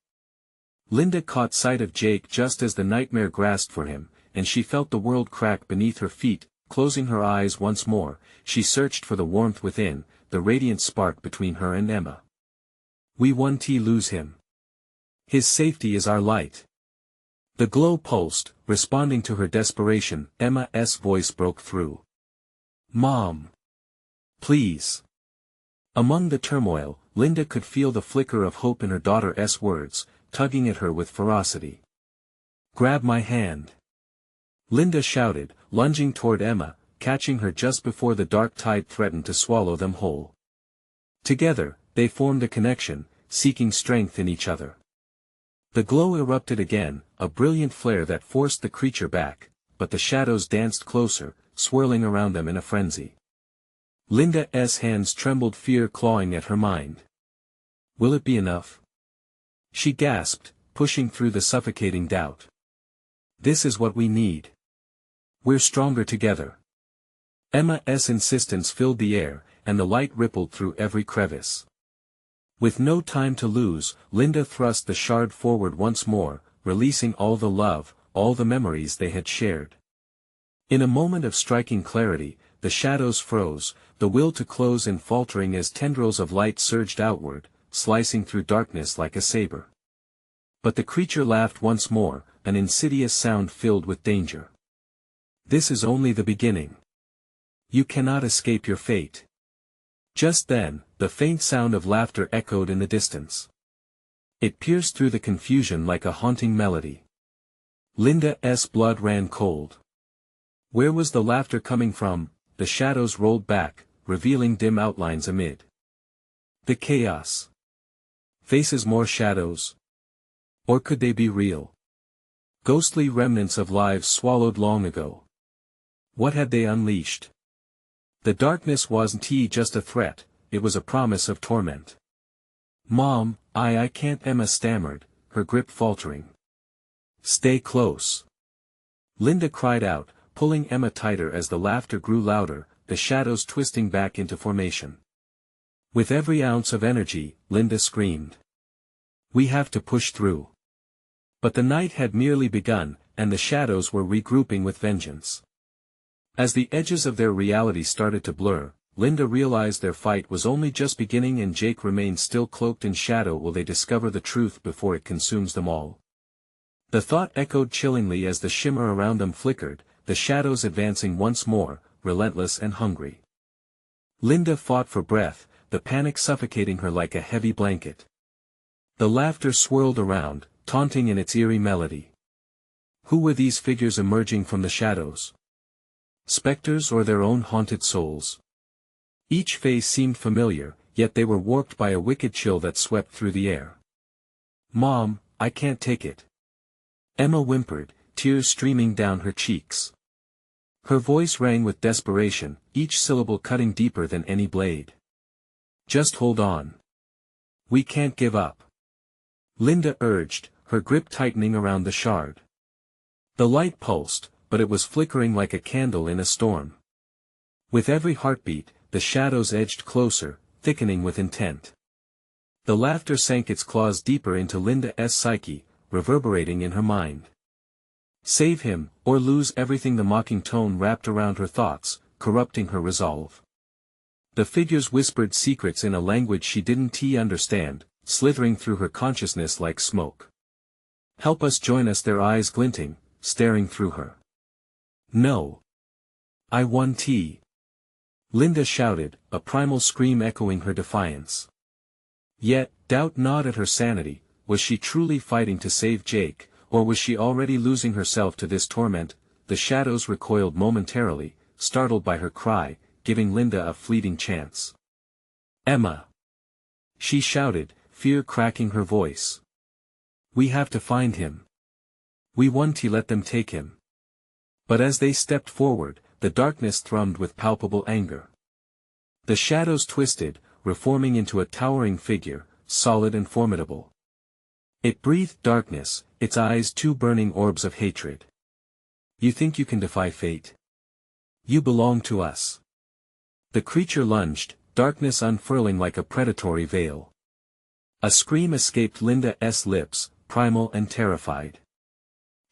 Linda caught sight of Jake just as the nightmare grasped for him, and she felt the world crack beneath her feet. Closing her eyes once more, she searched for the warmth within, the radiant spark between her and Emma. "We won't lose him. His safety is our light." The glow pulsed, responding to her desperation. Emma's voice broke through. "Mom! Please!" Among the turmoil, Linda could feel the flicker of hope in her daughter's words, tugging at her with ferocity. "Grab my hand!" Linda shouted, lunging toward Emma, catching her just before the dark tide threatened to swallow them whole. Together, they formed a connection, seeking strength in each other. The glow erupted again, a brilliant flare that forced the creature back, but the shadows danced closer, swirling around them in a frenzy. Linda's hands trembled, fear clawing at her mind. "Will it be enough?" she gasped, pushing through the suffocating doubt. "This is what we need. We're stronger together." Emma's insistence filled the air, and the light rippled through every crevice. With no time to lose, Linda thrust the shard forward once more, releasing all the love, all the memories they had shared. In a moment of striking clarity, the shadows froze, the will to close in faltering as tendrils of light surged outward, slicing through darkness like a saber. But the creature laughed once more, an insidious sound filled with danger. "This is only the beginning. You cannot escape your fate." Just then, the faint sound of laughter echoed in the distance. It pierced through the confusion like a haunting melody. Linda's blood ran cold. Where was the laughter coming from? The shadows rolled back, revealing dim outlines amid the chaos. Faces, more shadows? Or could they be real? Ghostly remnants of lives swallowed long ago. What had they unleashed? The darkness wasn't just a threat, it was a promise of torment. "Mom, I can't," Emma stammered, her grip faltering. "Stay close," Linda cried out, pulling Emma tighter as the laughter grew louder, the shadows twisting back into formation. With every ounce of energy, Linda screamed. "We have to push through." But the night had merely begun, and the shadows were regrouping with vengeance. As the edges of their reality started to blur, Linda realized their fight was only just beginning, and Jake remained still cloaked in shadow. Will they discover the truth before it consumes them all? The thought echoed chillingly as the shimmer around them flickered, the shadows advancing once more, relentless and hungry. Linda fought for breath, the panic suffocating her like a heavy blanket. The laughter swirled around, taunting in its eerie melody. Who were these figures emerging from the shadows? Specters or their own haunted souls? Each face seemed familiar, yet they were warped by a wicked chill that swept through the air. "Mom, I can't take it," Emma whimpered, tears streaming down her cheeks. Her voice rang with desperation, each syllable cutting deeper than any blade. "Just hold on. We can't give up," Linda urged, her grip tightening around the shard. The light pulsed, but it was flickering like a candle in a storm. With every heartbeat, the shadows edged closer, thickening with intent. The laughter sank its claws deeper into Linda's psyche, reverberating in her mind. Save him, or lose everything. The mocking tone wrapped around her thoughts, corrupting her resolve. The figures whispered secrets in a language she didn't understand, slithering through her consciousness like smoke. "Help us, join us," their eyes glinting, staring through her. "No. I won't." Linda shouted, a primal scream echoing her defiance. Yet, doubt gnawed at her sanity. Was she truly fighting to save Jake, or was she already losing herself to this torment? The shadows recoiled momentarily, startled by her cry, giving Linda a fleeting chance. "Emma!" she shouted, fear cracking her voice. "We have to find him. We won't let them take him." But as they stepped forward, the darkness thrummed with palpable anger. The shadows twisted, reforming into a towering figure, solid and formidable. It breathed darkness, its eyes two burning orbs of hatred. "You think you can defy fate? You belong to us." The creature lunged, darkness unfurling like a predatory veil. A scream escaped Linda's lips, primal and terrified.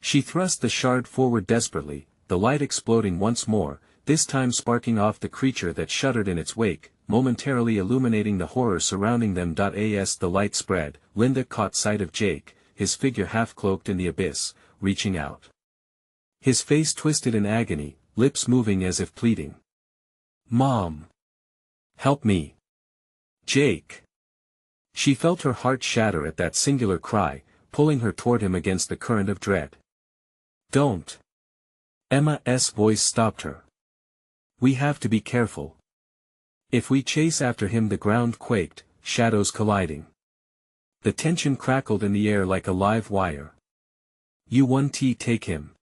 She thrust the shard forward desperately, the light exploding once more, this time sparking off the creature that shuddered in its wake, momentarily illuminating the horror surrounding them. As the light spread, Linda caught sight of Jake, his figure half-cloaked in the abyss, reaching out. His face twisted in agony, lips moving as if pleading. "Mom! Help me! Jake!" She felt her heart shatter at that singular cry, pulling her toward him against the current of dread. "Don't!" Emma's voice stopped her. "We have to be careful. If we chase after him." The ground quaked, shadows colliding. The tension crackled in the air like a live wire. "You won't take him!"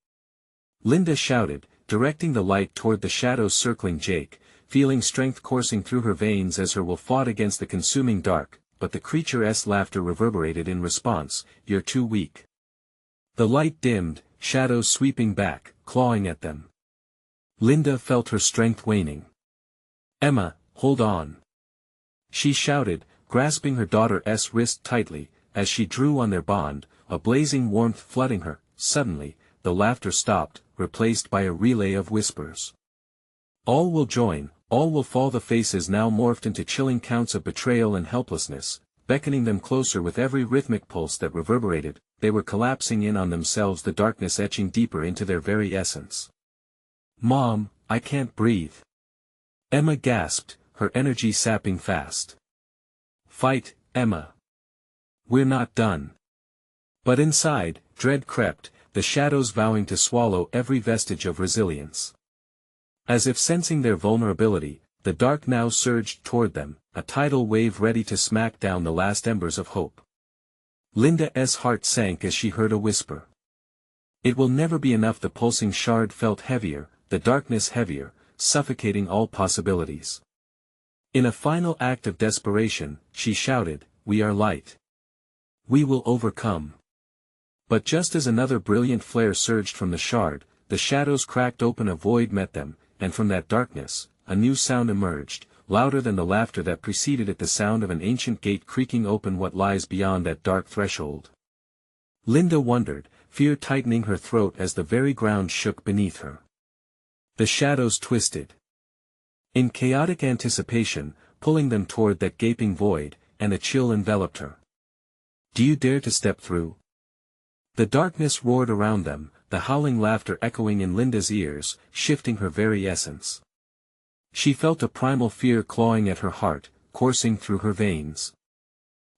Linda shouted, directing the light toward the shadows circling Jake, feeling strength coursing through her veins as her will fought against the consuming dark, but the creature's laughter reverberated in response. "You're too weak." The light dimmed, shadows sweeping back, clawing at them. Linda felt her strength waning. "Emma, hold on!" she shouted, grasping her daughter's wrist tightly, as she drew on their bond, a blazing warmth flooding her. Suddenly, the laughter stopped, replaced by a relay of whispers. "All will join, all will fall." The faces now morphed into chilling counts of betrayal and helplessness, beckoning them closer with every rhythmic pulse that reverberated. They were collapsing in on themselves, the darkness etching deeper into their very essence. "Mom, I can't breathe!" Emma gasped, her energy sapping fast. "Fight, Emma! We're not done!" But inside, dread crept, the shadows vowing to swallow every vestige of resilience. As if sensing their vulnerability, the dark now surged toward them, a tidal wave ready to smack down the last embers of hope. Linda's heart sank as she heard a whisper. "It will never be enough." The pulsing shard felt heavier, the darkness heavier, suffocating all possibilities. In a final act of desperation, she shouted, "We are light. We will overcome." But just as another brilliant flare surged from the shard, the shadows cracked open, a void met them, and from that darkness, a new sound emerged, louder than the laughter that preceded it, the sound of an ancient gate creaking open. What lies beyond that dark threshold? Linda wondered, fear tightening her throat as the very ground shook beneath her. The shadows twisted in chaotic anticipation, pulling them toward that gaping void, and a chill enveloped her. "Do you dare to step through?" The darkness roared around them, the howling laughter echoing in Linda's ears, shifting her very essence. She felt a primal fear clawing at her heart, coursing through her veins.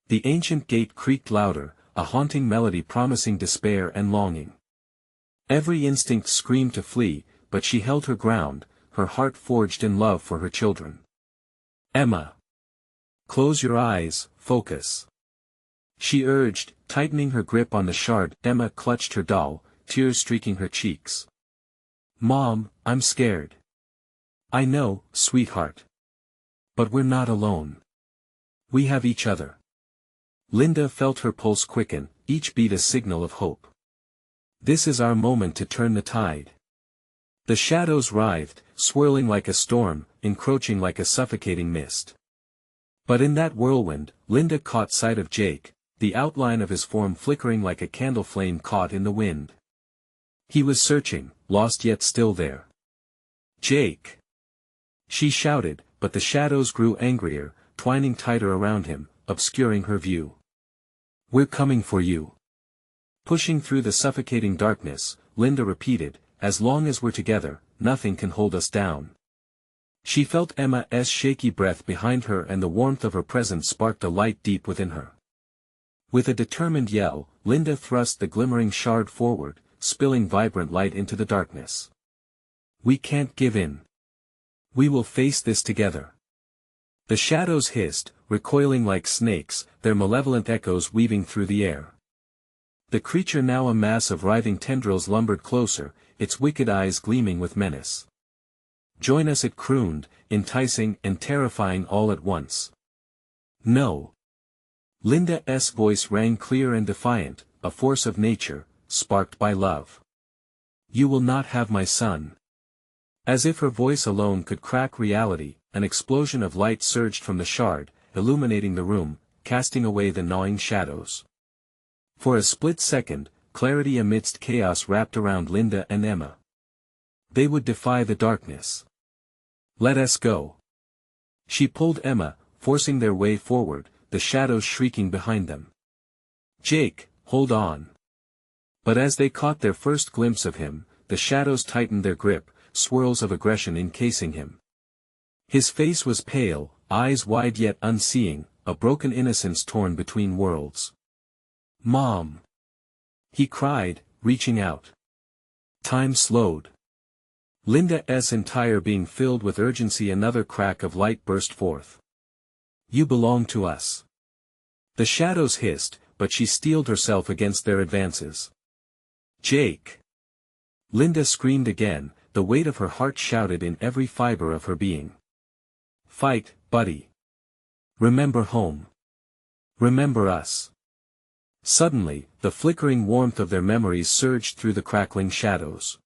The ancient gate creaked louder, a haunting melody promising despair and longing. Every instinct screamed to flee, but she held her ground, her heart forged in love for her children. "Emma! Close your eyes, focus!" she urged, tightening her grip on the shard. Emma clutched her doll, tears streaking her cheeks. "Mom, I'm scared." "I know, sweetheart. But we're not alone. We have each other." Linda felt her pulse quicken, each beat a signal of hope. "This is our moment to turn the tide." The shadows writhed, swirling like a storm, encroaching like a suffocating mist. But in that whirlwind, Linda caught sight of Jake, the outline of his form flickering like a candle flame caught in the wind. He was searching, lost yet still there. "Jake!" she shouted, but the shadows grew angrier, twining tighter around him, obscuring her view. "We're coming for you." Pushing through the suffocating darkness, Linda repeated, "As long as we're together, nothing can hold us down." She felt Emma's shaky breath behind her, and the warmth of her presence sparked a light deep within her. With a determined yell, Linda thrust the glimmering shard forward, spilling vibrant light into the darkness. "We can't give in. We will face this together." The shadows hissed, recoiling like snakes, their malevolent echoes weaving through the air. The creature, now a mass of writhing tendrils, lumbered closer, its wicked eyes gleaming with menace. "Join us," it crooned, enticing and terrifying all at once. "No." Linda's voice rang clear and defiant, a force of nature, sparked by love. "You will not have my son." As if her voice alone could crack reality, an explosion of light surged from the shard, illuminating the room, casting away the gnawing shadows. For a split second, clarity amidst chaos wrapped around Linda and Emma. They would defy the darkness. "Let us go." She pulled Emma, forcing their way forward, the shadows shrieking behind them. "Jake, hold on." But as they caught their first glimpse of him, the shadows tightened their grip, swirls of aggression encasing him. His face was pale, eyes wide yet unseeing, a broken innocence torn between worlds. "Mom!" he cried, reaching out. Time slowed. Linda's entire being filled with urgency. Another crack of light burst forth. "You belong to us." The shadows hissed, but she steeled herself against their advances. "Jake!" Linda screamed again, the weight of her heart shouted in every fiber of her being. "Fight, buddy. Remember home. Remember us." Suddenly, the flickering warmth of their memories surged through the crackling shadows.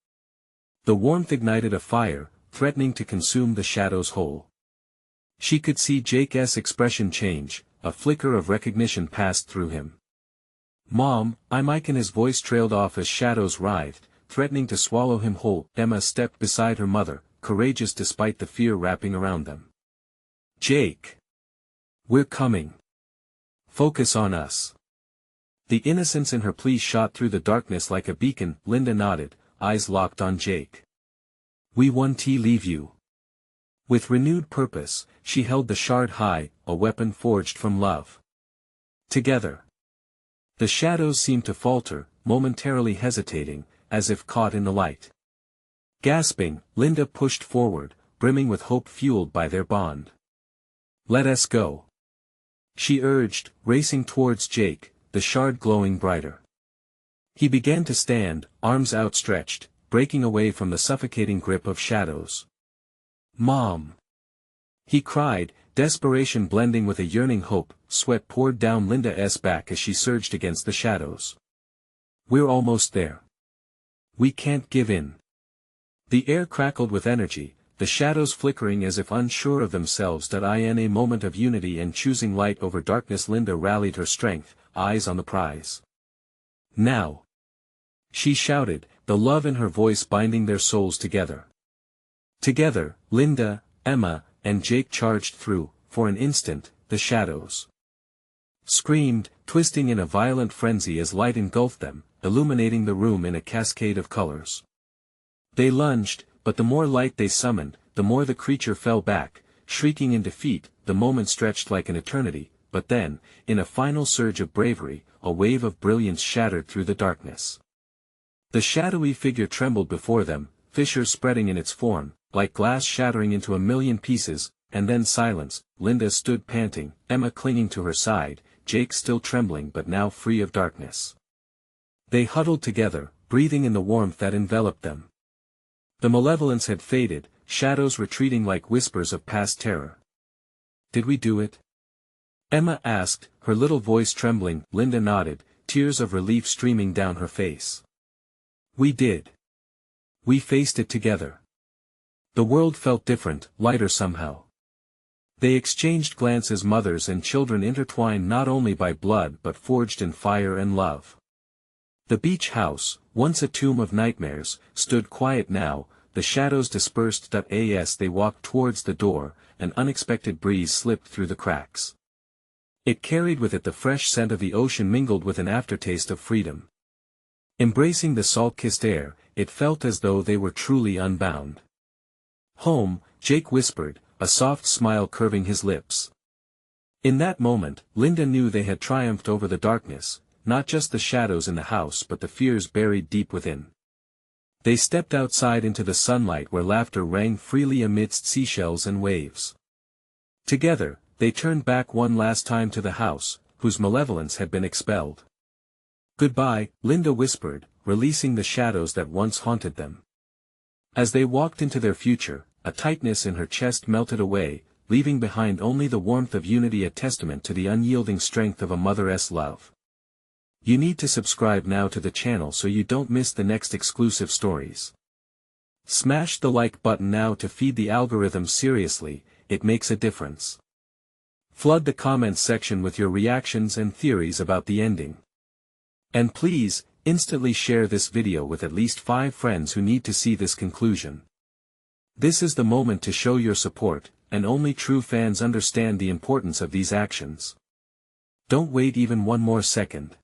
The warmth ignited a fire, threatening to consume the shadows whole. She could see Jake's expression change, a flicker of recognition passed through him. "Mom, I'm Ike," and his voice trailed off as shadows writhed, threatening to swallow him whole. Emma stepped beside her mother, courageous despite the fear wrapping around them. "Jake! We're coming. Focus on us." The innocence in her plea shot through the darkness like a beacon. Linda nodded, eyes locked on Jake. "We won't leave you." With renewed purpose, she held the shard high, a weapon forged from love. Together. The shadows seemed to falter, momentarily hesitating, as if caught in the light. Gasping, Linda pushed forward, brimming with hope fueled by their bond. "Let us go," she urged, racing towards Jake, the shard glowing brighter. He began to stand, arms outstretched, breaking away from the suffocating grip of shadows. "Mom!" he cried, desperation blending with a yearning hope. Sweat poured down Linda's back as she surged against the shadows. "We're almost there. We can't give in." The air crackled with energy, the shadows flickering as if unsure of themselves. In a moment of unity and choosing light over darkness, Linda rallied her strength, eyes on the prize. "Now!" she shouted, the love in her voice binding their souls together. Together, Linda, Emma, and Jake charged through. For an instant, the shadows screamed, twisting in a violent frenzy as light engulfed them, illuminating the room in a cascade of colors. They lunged, but the more light they summoned, the more the creature fell back, shrieking in defeat. The moment stretched like an eternity, but then, in a final surge of bravery, a wave of brilliance shattered through the darkness. The shadowy figure trembled before them, fissures spreading in its form, like glass shattering into a million pieces, and then silence. Linda stood panting, Emma clinging to her side, Jake still trembling but now free of darkness. They huddled together, breathing in the warmth that enveloped them. The malevolence had faded, shadows retreating like whispers of past terror. "Did we do it?" Emma asked, her little voice trembling. Linda nodded, tears of relief streaming down her face. "We did. We faced it together." The world felt different, lighter somehow. They exchanged glances, mothers and children intertwined not only by blood but forged in fire and love. The beach house, once a tomb of nightmares, stood quiet now, the shadows dispersed. As they walked towards the door, an unexpected breeze slipped through the cracks. It carried with it the fresh scent of the ocean mingled with an aftertaste of freedom. Embracing the salt-kissed air, it felt as though they were truly unbound. Home, Jake whispered, a soft smile curving his lips. In that moment, Linda knew they had triumphed over the darkness, not just the shadows in the house but the fears buried deep within. They stepped outside into the sunlight where laughter rang freely amidst seashells and waves. Together, they turned back one last time to the house, whose malevolence had been expelled. Goodbye, Linda whispered, releasing the shadows that once haunted them. As they walked into their future, a tightness in her chest melted away, leaving behind only the warmth of unity, a testament to the unyielding strength of a mother's love. You need to subscribe now to the channel so you don't miss the next exclusive stories. Smash the like button now to feed the algorithm. Seriously, it makes a difference. Flood the comments section with your reactions and theories about the ending. And please, instantly share this video with at least 5 friends who need to see this conclusion. This is the moment to show your support, and only true fans understand the importance of these actions. Don't wait even one more second.